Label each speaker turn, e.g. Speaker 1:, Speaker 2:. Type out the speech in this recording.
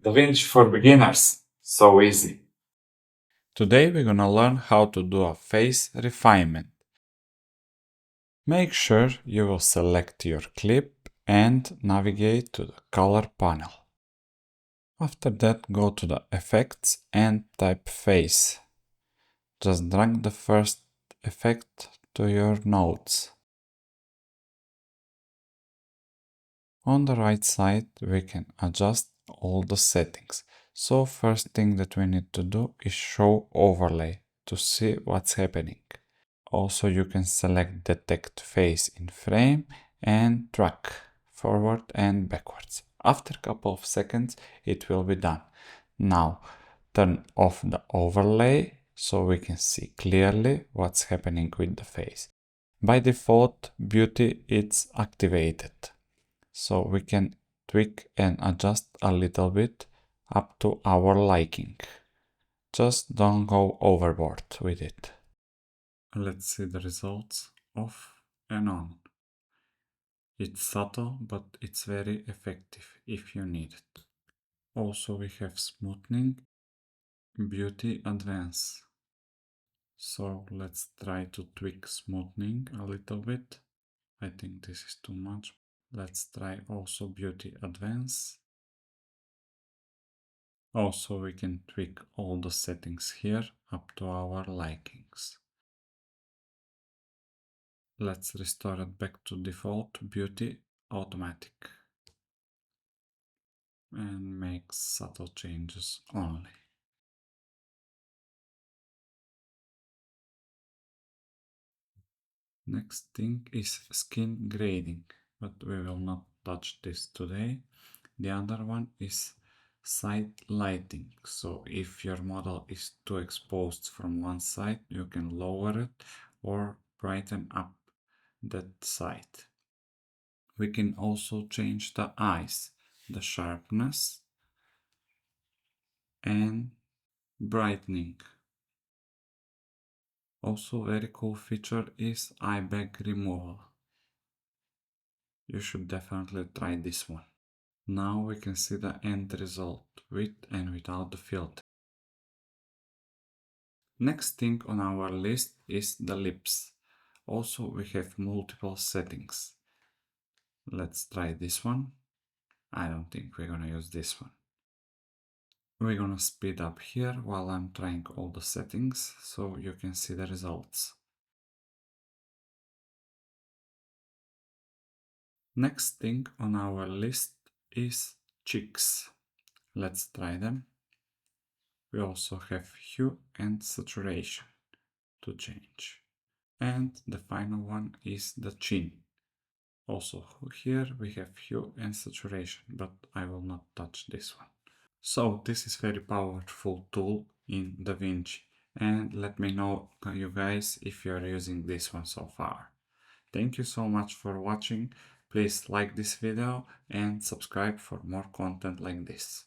Speaker 1: DaVinci for beginners. So easy.
Speaker 2: Today we're gonna learn how to do a face refinement. Make sure you will select your clip and navigate to the color panel. After that, go to the effects and type face. Just drag the first effect to your nodes. On the right side, we can adjust all the settings. So first thing that we need to do is show overlay to see what's happening. Also, you can select detect face in frame and track forward and backwards. After a couple of seconds, it will be done. Now, turn off the overlay so we can see clearly what's happening with the face. By default, beauty is activated, so we can tweak and adjust a little bit up to our liking. Just don't go overboard with it. Let's see the results off and on. It's subtle, but it's very effective if you need it. Also, we have smoothing, beauty advance. So let's try to tweak smoothing a little bit. I think this is too much. Let's try also beauty advance. Also, we can tweak all the settings here up to our likings. Let's restore it back to default beauty automatic and make subtle changes only. Next thing is skin grading, but we will not touch this today. The other one is side lighting. So if your model is too exposed from one side, you can lower it or brighten up that side. We can also change the eyes, the sharpness and brightening. Also very cool feature is eye bag removal. You should definitely try this one. Now we can see the end result with and without the filter. Next thing on our list is the lips. Also we have multiple settings. Let's try this one. I don't think we're gonna use this one. We're gonna speed up here while I'm trying all the settings so you can see the results. Next thing on our list is cheeks. Let's try them. We also have hue and saturation to change. And the final one is the chin. Also here we have hue and saturation, but I will not touch this one. So this is very powerful tool in DaVinci, and let me know you guys if you are using this one so far. Thank you so much for watching. Please like this video and subscribe for more content like this.